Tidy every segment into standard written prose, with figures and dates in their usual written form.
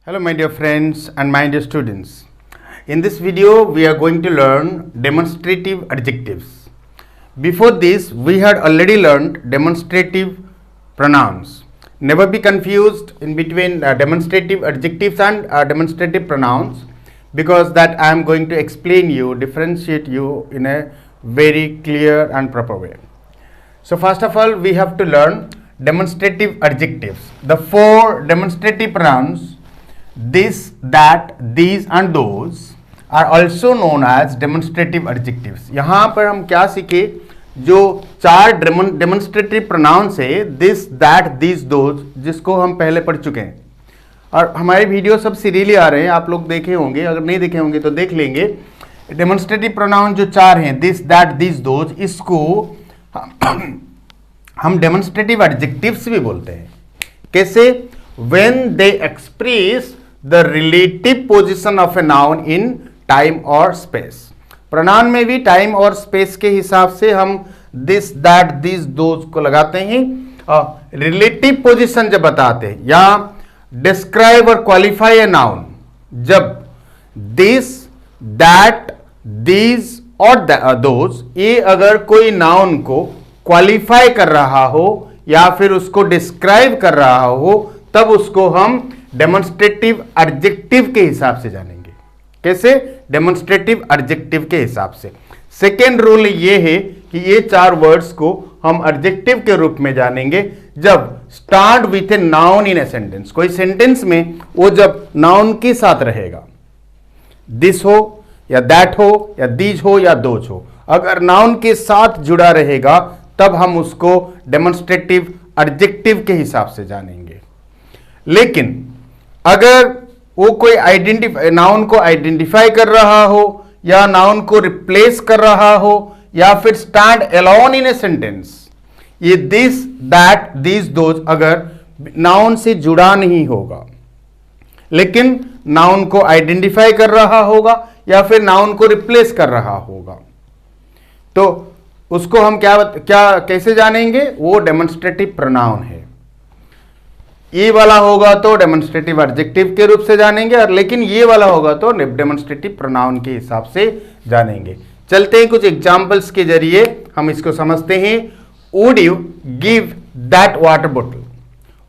Hello my dear friends and my dear students. In this video we are going to learn demonstrative adjectives. Before this we had already learned demonstrative pronouns. Never be confused in between demonstrative adjectives and demonstrative pronouns, because that I am going to explain you, differentiate you in a very clear and proper way. So first of all we have to learn demonstrative adjectives. The four demonstrative pronouns this, that, these and those are also known as demonstrative adjectives. यहाँ पर हम क्या सीखे, जो चार demonstrative pronouns है this, that, these, those, जिसको हम पहले पढ़ चुके हैं और हमारे वीडियो सब सीरियली आ रहे हैं, आप लोग देखे होंगे, अगर नहीं देखे होंगे तो देख लेंगे. डेमोन्स्ट्रेटिव प्रोनाउन जो चार हैं दिस, दैट, दिस, दोज, इसको हम डेमोन्स्ट्रेटिव एडजेक्टिव्स भी बोलते हैं. कैसे? when they express the relative position of a noun in time or space. Pronoun में भी टाइम और स्पेस के हिसाब से हम दिस, दैट, दिस, दोज को लगाते हैं. रिलेटिव पोजिशन जब बताते हैं या डिस्क्राइब और क्वालिफाई ए नाउन, जब दिस, दैट, दिस और दोज ये अगर कोई नाउन को क्वालिफाई कर रहा हो या फिर उसको डिस्क्राइब कर रहा हो, तब उसको हम डेमोन्स्ट्रेटिव एडजेक्टिव के हिसाब से जानेंगे. कैसे? डेमोन्स्ट्रेटिव एडजेक्टिव के हिसाब से. सेकेंड रूल ये है कि ये चार वर्ड्स को हम एडजेक्टिव के रूप में जानेंगे जब start with a noun in a sentence. कोई सेंटेंस में वो जब नाउन के साथ रहेगा, दिस हो या दैट हो या दीज हो या दोज हो, अगर नाउन के साथ जुड़ा रहेगा तब हम उसको डेमोन्स्ट्रेटिव एडजेक्टिव के हिसाब से जानेंगे. लेकिन अगर वो कोई नाउन को आइडेंटिफाई कर रहा हो या नाउन को रिप्लेस कर रहा हो या फिर stand alone in a sentence, ये दिस, दैट, दिस, दोज अगर नाउन से जुड़ा नहीं होगा लेकिन नाउन को आइडेंटिफाई कर रहा होगा या फिर नाउन को रिप्लेस कर रहा होगा, तो उसको हम कैसे जानेंगे? वो डेमोन्स्ट्रेटिव प्रोनाउन है. ये वाला होगा तो डेमोन्स्ट्रेटिव एडजेक्टिव के रूप से जानेंगे, और लेकिन ये वाला होगा तो डेमोन्स्ट्रेटिव प्रोनाउन के हिसाब से जानेंगे. चलते हैं कुछ एग्जांपल्स के जरिए हम इसको समझते हैं. Would you give that water बोतल?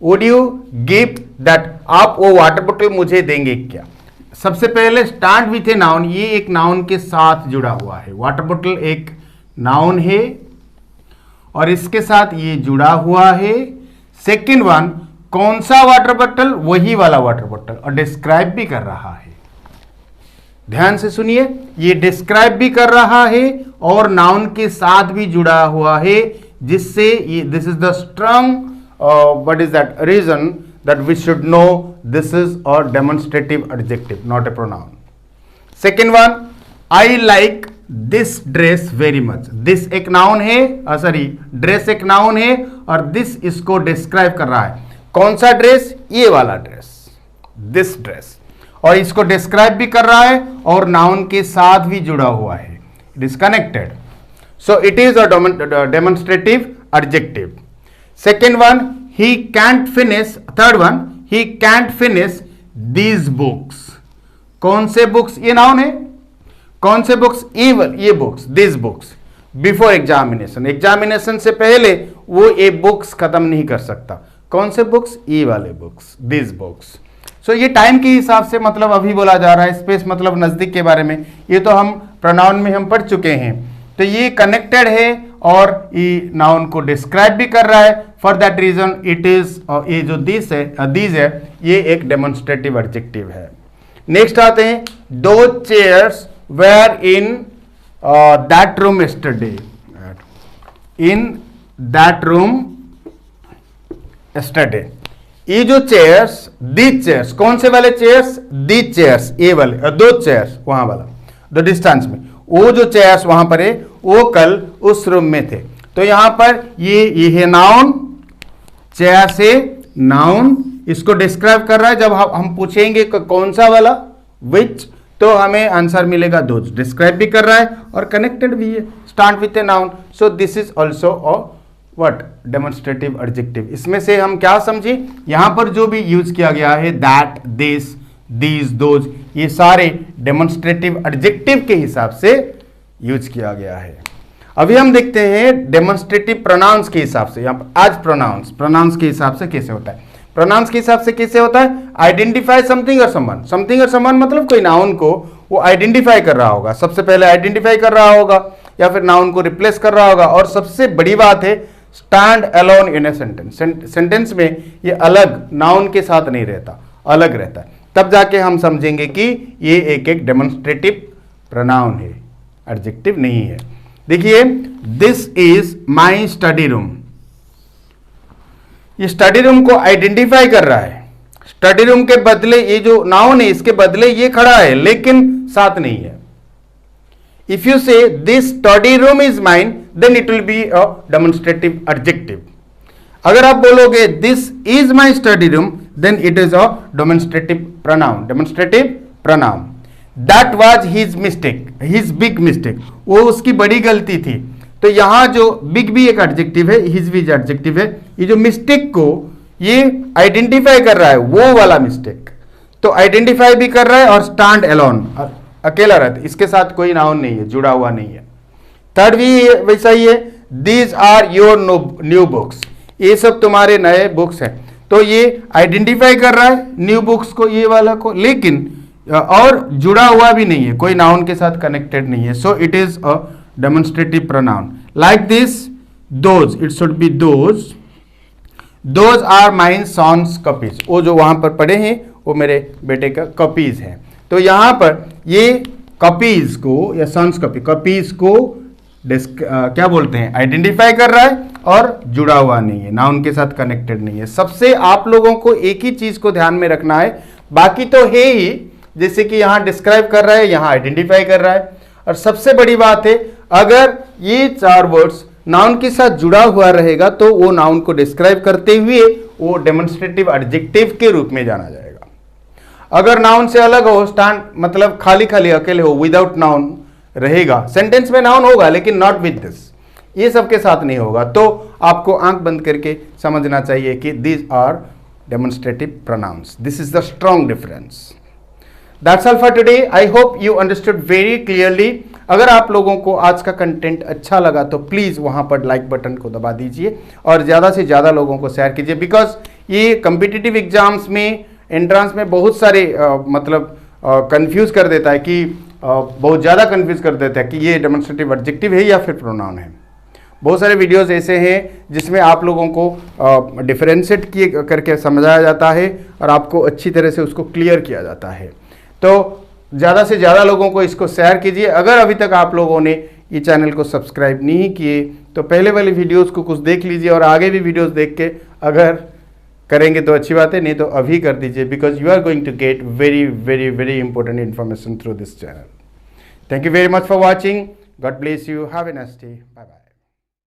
वुड यू गिव दैट, आप वो वाटर बोतल मुझे देंगे क्या? सबसे पहले स्टार्ट विथ ए नाउन, ये एक नाउन के साथ जुड़ा हुआ है. वाटर बोतल एक नाउन है और इसके साथ ये जुड़ा हुआ है. सेकेंड वन, कौन सा वाटर बॉटल? वही वाला वाटर बॉटल, और डिस्क्राइब भी कर रहा है. ध्यान से सुनिए, ये डिस्क्राइब भी कर रहा है और नाउन के साथ भी जुड़ा हुआ है, जिससे ये this is the strong what is that reason that we should know this is a demonstrative adjective, not a pronoun. Second one, I like this dress very much. This एक नाउन है, सॉरी ड्रेस एक noun है और this इसको describe कर रहा है. कौन सा ड्रेस? ये वाला ड्रेस, दिस ड्रेस, और इसको डिस्क्राइब भी कर रहा है और नाउन के साथ भी जुड़ा हुआ है. It is connected, so it is a demonstrative adjective. Second one, he can't finish. Third one, he can't finish these books. कौन से बुक्स? ये नाउन है. कौन से बुक्स? ये books, this books. Before examination, examination से पहले वो ये बुक्स खत्म नहीं कर सकता. कौन से बुक्स? ये वाले बुक्स, दिस बुक्स. सो ये टाइम के हिसाब से मतलब अभी बोला जा रहा है. स्पेस मतलब नजदीक के बारे में, ये तो हम प्रोनाउन में हम पढ़ चुके हैं. तो ये कनेक्टेड है और ये नाउन को डिस्क्राइब भी कर रहा है. For that reason it is, ये जो दिस है ये एक डेमोन्स्ट्रेटिव एडजेक्टिव है. नेक्स्ट आते हैं, दो chairs were in that room yesterday. In that room yesterday. ये जो चेयर्स, दीज चेयर्स, कौन से वाले चेयर्स? दीज चेयर्स, ये वाले, दो चेयर्स वहां वाला, दो डिस्टेंस में, वो जो चेयर्स वहां पर है वो कल उस रूम में थे. तो यहां पर ये है नाउन, चेयर से नाउन, इसको डिस्क्राइब कर रहा है. जब हम पूछेंगे कौन सा वाला, विच, तो हमें आंसर मिलेगा दोज. डिस्क्राइब भी कर रहा है और कनेक्टेड भी है, start with a noun. So this is also a what? Demonstrative adjective. इसमें से हम क्या समझे? यहां पर जो भी यूज किया गया है दैट, दिस, दीज, दोज, ये सारे डेमोन्स्ट्रेटिव एडजेक्टिव के हिसाब से यूज किया गया है। अभी हम देखते हैं डेमोन्स्ट्रेटिव प्रोनाउंस के हिसाब से। यहाँ पर आज प्रोनाउंस के हिसाब से कैसे होता है। प्रोनाउंस के हिसाब से कैसे होता है, आइडेंटिफाई समथिंग और समवन। समथिंग और समवन मतलब कोई नाउन को वो आइडेंटिफाई कर रहा होगा, सबसे पहले आइडेंटिफाई कर रहा होगा या फिर नाउन को रिप्लेस कर रहा होगा। और सबसे बड़ी बात है stand alone in a sentence. Sentence में ये अलग नाउन के साथ नहीं रहता, अलग रहता है, तब जाके हम समझेंगे कि ये एक डेमोन्स्ट्रेटिव प्रोनाउन है, एडजेक्टिव नहीं है। देखिए, this is my study room. ये स्टडी रूम को आइडेंटिफाई कर रहा है। स्टडी रूम के बदले ये जो नाउन है इसके बदले ये खड़ा है लेकिन साथ नहीं है। If you say this study room is mine, then it will be a demonstrative adjective. अगर आप बोलोगे this is my study room, then it is a demonstrative pronoun. Demonstrative pronoun. That was his mistake, his big mistake. वो उसकी बड़ी गलती थी। तो यहाँ जो big भी एक adjective है, his भी adjective है। ये जो mistake को ये identify कर रहा है, वो वाला mistake। तो identify भी कर रहा है और stand alone, अकेला रहता है, इसके साथ कोई नाउन नहीं है, जुड़ा हुआ नहीं है। थर्ड भी वैसा ही है, these are your new books. ये सब तुम्हारे नए बुक्स हैं। तो ये आइडेंटिफाई कर रहा है न्यू बुक्स को, ये वाला को, लेकिन और जुड़ा हुआ भी नहीं है, कोई नाउन के साथ कनेक्टेड नहीं है। So it is a demonstrative pronoun. Like this, those, it should be those. Those are mine sons copies. वो जो वहां पर पढ़े हैं वो मेरे बेटे का कॉपीज है। तो यहां पर ये कॉपीज को या सॉन्स कॉपीज को क्या बोलते हैं, आइडेंटिफाई कर रहा है और जुड़ा हुआ नहीं है, नाउन के साथ कनेक्टेड नहीं है। सबसे आप लोगों को एक ही चीज को ध्यान में रखना है, बाकी तो है ही, जैसे कि यहां डिस्क्राइब कर रहा है, यहां आइडेंटिफाई कर रहा है। और सबसे बड़ी बात है, अगर ये चार वर्ड्स नाउन के साथ जुड़ा हुआ रहेगा तो वो नाउन को डिस्क्राइब करते हुए वो डेमोन्स्ट्रेटिव एडजेक्टिव के रूप में जाना जाएगा। अगर नाउन से अलग हो, स्टैंड मतलब खाली खाली अकेले हो, विदाउट नाउन रहेगा, सेंटेंस में नाउन होगा लेकिन नॉट विद दिस, ये सब के साथ नहीं होगा, तो आपको आंख बंद करके समझना चाहिए कि these are demonstrative pronouns. This is the strong difference. That's all for today. I hope you understood very clearly. अगर आप लोगों को आज का कंटेंट अच्छा लगा तो प्लीज़ वहाँ पर लाइक बटन को दबा दीजिए और ज़्यादा से ज़्यादा लोगों को शेयर कीजिए, बिकॉज ये कम्पिटिटिव एग्जाम्स में, एंट्रांस में बहुत सारे मतलब कंफ्यूज कर देता है कि बहुत ज़्यादा कंफ्यूज कर देता है कि ये डेमोन्स्ट्रेटिव एडजेक्टिव है या फिर प्रोनाउन है। बहुत सारे वीडियोस ऐसे हैं जिसमें आप लोगों को डिफरेंशिएट किए करके समझाया जाता है और आपको अच्छी तरह से उसको क्लियर किया जाता है। तो ज़्यादा से ज़्यादा लोगों को इसको शेयर कीजिए। अगर अभी तक आप लोगों ने ये चैनल को सब्सक्राइब नहीं किए तो पहले वाली वीडियोस को कुछ देख लीजिए और आगे भी वीडियोस देख के अगर करेंगे तो अच्छी बात है, नहीं तो अभी कर दीजिए, because you are going to get very very very important information through this channel. Thank you very much for watching. God bless you. Have a nice day. Bye bye.